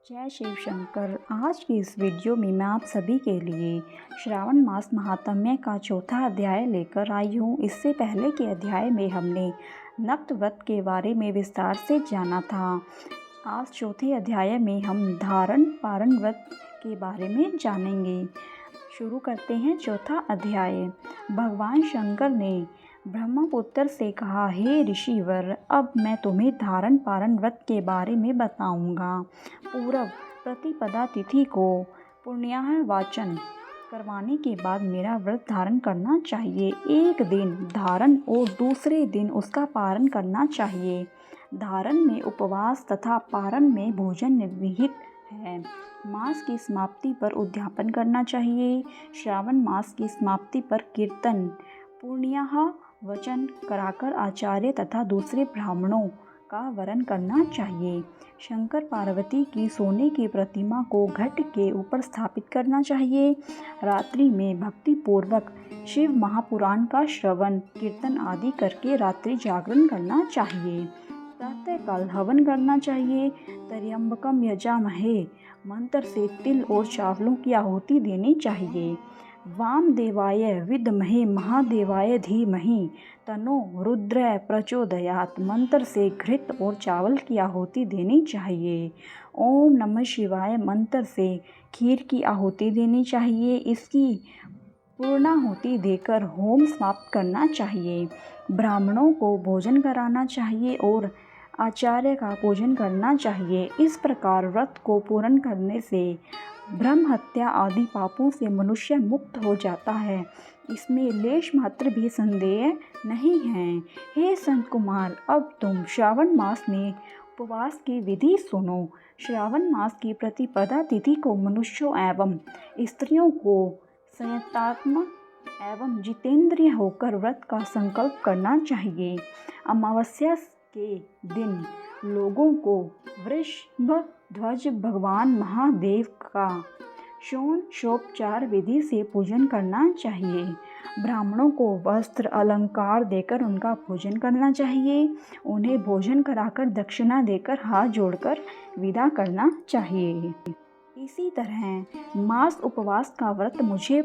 जय शिव शंकर। आज की इस वीडियो में मैं आप सभी के लिए श्रावण मास महात्म्य का चौथा अध्याय लेकर आई हूँ। इससे पहले के अध्याय में हमने नक्त व्रत के बारे में विस्तार से जाना था। आज चौथे अध्याय में हम धारण पारण व्रत के बारे में जानेंगे। शुरू करते हैं चौथा अध्याय। भगवान शंकर ने ब्रह्मपुत्र से कहा, हे ऋषिवर, अब मैं तुम्हें धारण पारण व्रत के बारे में बताऊंगा। पूर्व प्रतिपदा तिथि को पुण्याह वाचन करवाने के बाद मेरा व्रत धारण करना चाहिए। एक दिन धारण और दूसरे दिन उसका पारण करना चाहिए। धारण में उपवास तथा पारण में भोजन निहित है। मास की समाप्ति पर उद्यापन करना चाहिए। श्रावण मास की समाप्ति पर कीर्तन पुण्याह वचन कराकर आचार्य तथा दूसरे ब्राह्मणों का वरण करना चाहिए। शंकर पार्वती की सोने की प्रतिमा को घट के ऊपर स्थापित करना चाहिए। रात्रि में भक्ति पूर्वक शिव महापुराण का श्रवण कीर्तन आदि करके रात्रि जागरण करना चाहिए। प्रातःकाल हवन करना चाहिए। त्र्यंबकम यजामहे मंत्र से तिल और चावलों की आहुति देनी चाहिए। वामदेवाय विद्महे महादेवाय धीमहि तन्नो रुद्र प्रचोदयात् मंत्र से घृत और चावल की आहुति देनी चाहिए। ओम नमः शिवाय मंत्र से खीर की आहुति देनी चाहिए। इसकी पूर्णाहुति देकर होम समाप्त करना चाहिए। ब्राह्मणों को भोजन कराना चाहिए और आचार्य का पूजन करना चाहिए। इस प्रकार व्रत को पूर्ण करने से ब्रह्म हत्या आदि पापों से मनुष्य मुक्त हो जाता है। इसमें लेश मात्र भी संदेह नहीं है। हे संत कुमार, अब तुम श्रावण मास में उपवास की विधि सुनो। श्रावण मास की प्रतिपदा तिथि को मनुष्यों एवं स्त्रियों को संयतात्मक एवं जितेंद्रिय होकर व्रत का संकल्प करना चाहिए। अमावस्या के दिन लोगों को वृषभ ध्वज भगवान महादेव का षोडशोपचार विधि से पूजन करना चाहिए। ब्राह्मणों को वस्त्र अलंकार देकर उनका पूजन करना चाहिए। उन्हें भोजन कराकर दक्षिणा देकर हाथ जोड़कर विदा करना चाहिए। इसी तरह मास उपवास का व्रत मुझे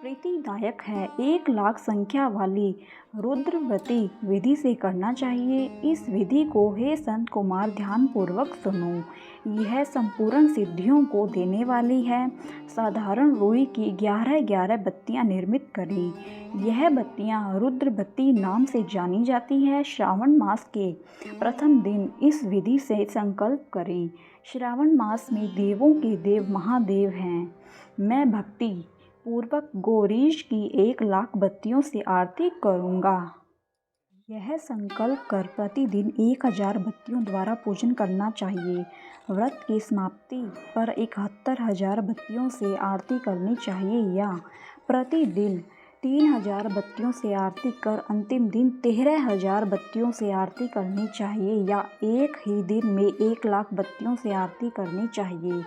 प्रीतिदायक है। 1,00,000 संख्या वाली रुद्रव्रती विधि से करना चाहिए। इस विधि को हे संत कुमार ध्यान पूर्वक सुनो। यह संपूर्ण सिद्धियों को देने वाली है। साधारण रुई की 11 बत्तियां निर्मित करें। यह बत्तियां रुद्र बत्ती नाम से जानी जाती है। श्रावण मास के प्रथम दिन इस विधि से संकल्प करें। श्रावण मास में देवों के देव महादेव हैं। मैं भक्ति पूर्वक गौरीश की 1,00,000 बत्तियों से आरती करूँगा। यह संकल्प कर प्रतिदिन 1,000 बत्तियों द्वारा पूजन करना चाहिए। व्रत की समाप्ति पर 71,000 बत्तियों से आरती करनी चाहिए या प्रतिदिन 3,000 बत्तियों से आरती कर अंतिम दिन 13,000 बत्तियों से आरती करनी चाहिए या एक ही दिन में 1,00,000 बत्तियों से आरती करनी चाहिए।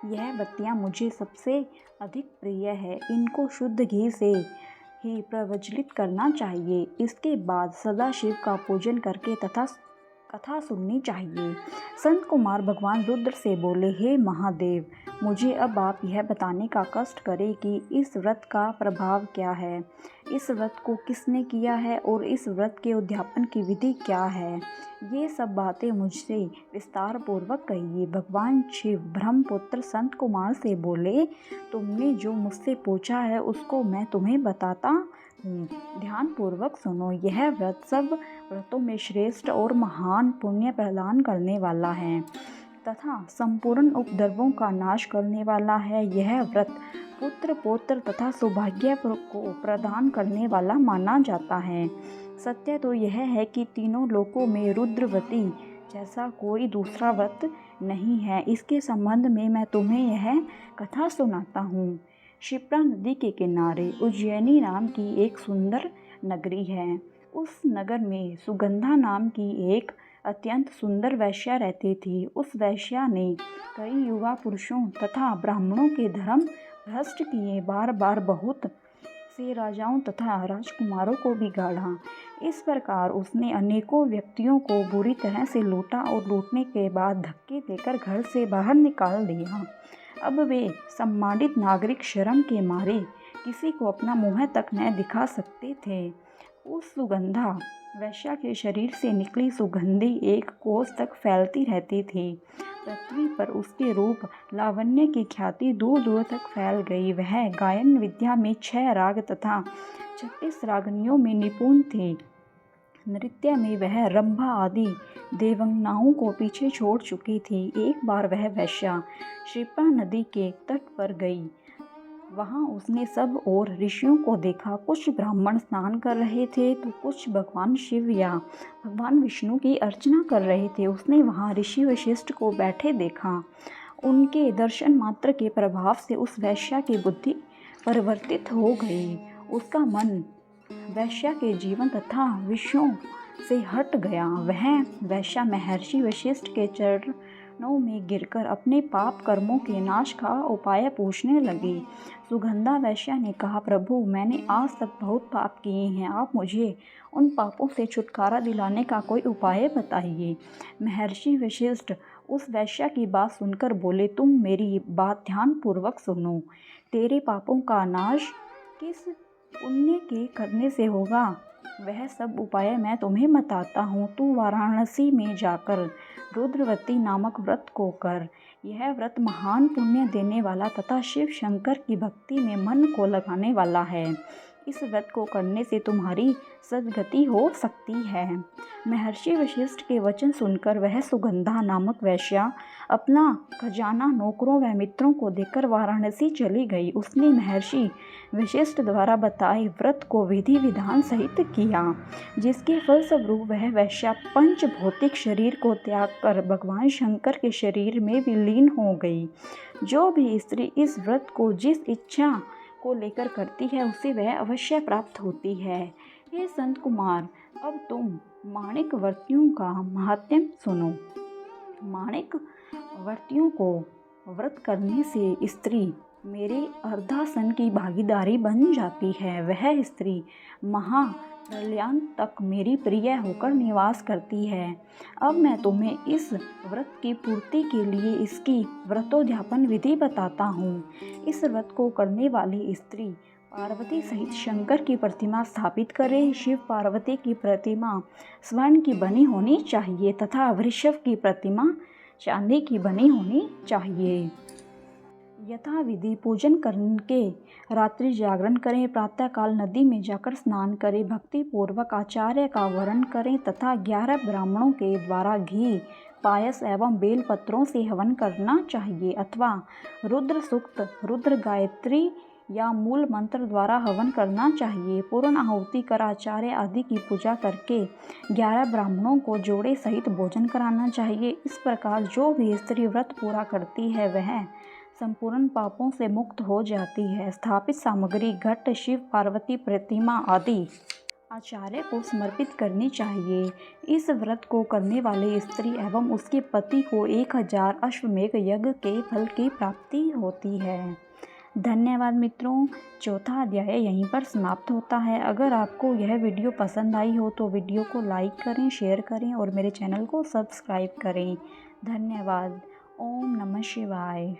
यह बत्तियां मुझे सबसे अधिक प्रिय है। इनको शुद्ध घी से ही प्रज्वलित करना चाहिए। इसके बाद सदाशिव का पूजन करके तथा कथा सुननी चाहिए। संत कुमार भगवान रुद्र से बोले, हे महादेव, मुझे अब आप यह बताने का कष्ट करें कि इस व्रत का प्रभाव क्या है, इस व्रत को किसने किया है और इस व्रत के उद्यापन की विधि क्या है। ये सब बातें मुझसे विस्तार पूर्वक कहिए। भगवान शिव ब्रह्मपुत्र संत कुमार से बोले, तुमने जो मुझसे पूछा है उसको मैं तुम्हें बताता हूँ। ध्यान पूर्वक सुनो। यह व्रत सब व्रतों में श्रेष्ठ और महान पुण्य प्रदान करने वाला है तथा संपूर्ण उपद्रवों का नाश करने वाला है। यह व्रत पुत्र पौत्र तथा सौभाग्य को प्रदान करने वाला माना जाता है। सत्य तो यह है कि तीनों लोकों में रुद्रव्रती जैसा कोई दूसरा व्रत नहीं है। इसके संबंध में मैं तुम्हें यह कथा सुनाता हूँ। क्षिप्रा नदी के किनारे उज्जैनी नाम की एक सुंदर नगरी है। उस नगर में सुगंधा नाम की एक अत्यंत सुंदर वैश्या रहती थी। उस वैश्या ने कई युवा पुरुषों तथा ब्राह्मणों के धर्म भ्रष्ट किए। बार बार बहुत से राजाओं तथा राजकुमारों को भी गाड़ा। इस प्रकार उसने अनेकों व्यक्तियों को बुरी तरह से लूटा और लूटने के बाद धक्के देकर घर से बाहर निकाल दिया। अब वे सम्मानित नागरिक शर्म के मारे किसी को अपना मुँह तक न दिखा सकते थे। उस सुगंधा वेश्या के शरीर से निकली सुगंधी एक कोस तक फैलती रहती थी। पृथ्वी पर उसके रूप लावण्य की ख्याति दूर दूर तक फैल गई। वह गायन विद्या में 6 राग तथा 36 रागनियों में निपुण थी। नृत्य में वह रंभा आदि देवंगनाओं को पीछे छोड़ चुकी थी। एक बार वह वेश्या क्षिप्रा नदी के तट पर गई। वहाँ उसने सब और ऋषियों को देखा। कुछ ब्राह्मण स्नान कर रहे थे तो कुछ भगवान शिव या भगवान विष्णु की अर्चना कर रहे थे। उसने वहाँ ऋषि वशिष्ठ को बैठे देखा। उनके दर्शन मात्र के प्रभाव से उस वैश्या की बुद्धि परिवर्तित हो गई। उसका मन वैश्या के जीवन तथा विषयों से हट गया। वह वैश्या महर्षि वशिष्ठ के चरणों में गिरकर अपने पाप कर्मों के नाश का उपाय पूछने लगी। सुगंधा वैश्या ने कहा, प्रभु, मैंने आज तक बहुत पाप किए हैं। आप मुझे उन पापों से छुटकारा दिलाने का कोई उपाय बताइए। महर्षि वशिष्ठ उस वैश्या की बात सुनकर बोले, तुम मेरी बात ध्यानपूर्वक सुनो। तेरे पापों का नाश किस पुण्य के करने से होगा, वह सब उपाय मैं तुम्हें बताता हूँ। तू वाराणसी में जाकर रुद्रवती नामक व्रत को कर। यह व्रत महान पुण्य देने वाला तथा शिव शंकर की भक्ति में मन को लगाने वाला है। इस व्रत को करने से तुम्हारी सद्गति हो सकती है। महर्षि वशिष्ठ के वचन सुनकर वह सुगंधा नामक वैश्या अपना खजाना नौकरों व मित्रों को देकर वाराणसी चली गई। उसने महर्षि वशिष्ठ द्वारा बताए व्रत को विधि विधान सहित किया, जिसके फलस्वरूप वह वैश्या पंच भौतिक शरीर को त्याग कर भगवान शंकर के शरीर में विलीन हो गई। जो भी स्त्री इस व्रत को जिस इच्छा को लेकर करती है उसे वह अवश्य प्राप्त होती है। हे संत कुमार, अब तुम माणिक व्रतियों का महात्म्य सुनो। माणिक व्रतियों को व्रत करने से स्त्री मेरे अर्धासन की भागीदारी बन जाती है। वह स्त्री महाप्रलयांत तक मेरी प्रिय होकर निवास करती है। अब मैं तुम्हें इस व्रत की पूर्ति के लिए इसकी व्रतोद्यापन विधि बताता हूँ। इस व्रत को करने वाली स्त्री पार्वती सहित शंकर की प्रतिमा स्थापित करे। शिव पार्वती की प्रतिमा स्वर्ण की बनी होनी चाहिए तथा वृषभ की प्रतिमा चांदी की बनी होनी चाहिए। यथा विधि पूजन करके रात्रि जागरण करें। प्रातःकाल नदी में जाकर स्नान करें। भक्ति पूर्वक आचार्य का वरण करें तथा 11 ब्राह्मणों के द्वारा घी, पायस एवं बेल पत्रों से हवन करना चाहिए अथवा रुद्र सूक्त, रुद्र गायत्री या मूल मंत्र द्वारा हवन करना चाहिए। पूर्ण आहुति कर आचार्य आदि की पूजा करके 11 ब्राह्मणों को जोड़े सहित भोजन कराना चाहिए। इस प्रकार जो भी स्त्री व्रत पूरा करती है वह संपूर्ण पापों से मुक्त हो जाती है। स्थापित सामग्री घट, शिव पार्वती प्रतिमा आदि आचार्य को समर्पित करनी चाहिए। इस व्रत को करने वाली स्त्री एवं उसके पति को 1000 अश्वमेघ यज्ञ के फल की प्राप्ति होती है। धन्यवाद मित्रों। चौथा अध्याय यहीं पर समाप्त होता है। अगर आपको यह वीडियो पसंद आई हो तो वीडियो को लाइक करें, शेयर करें और मेरे चैनल को सब्सक्राइब करें। धन्यवाद। ओम नमः शिवाय।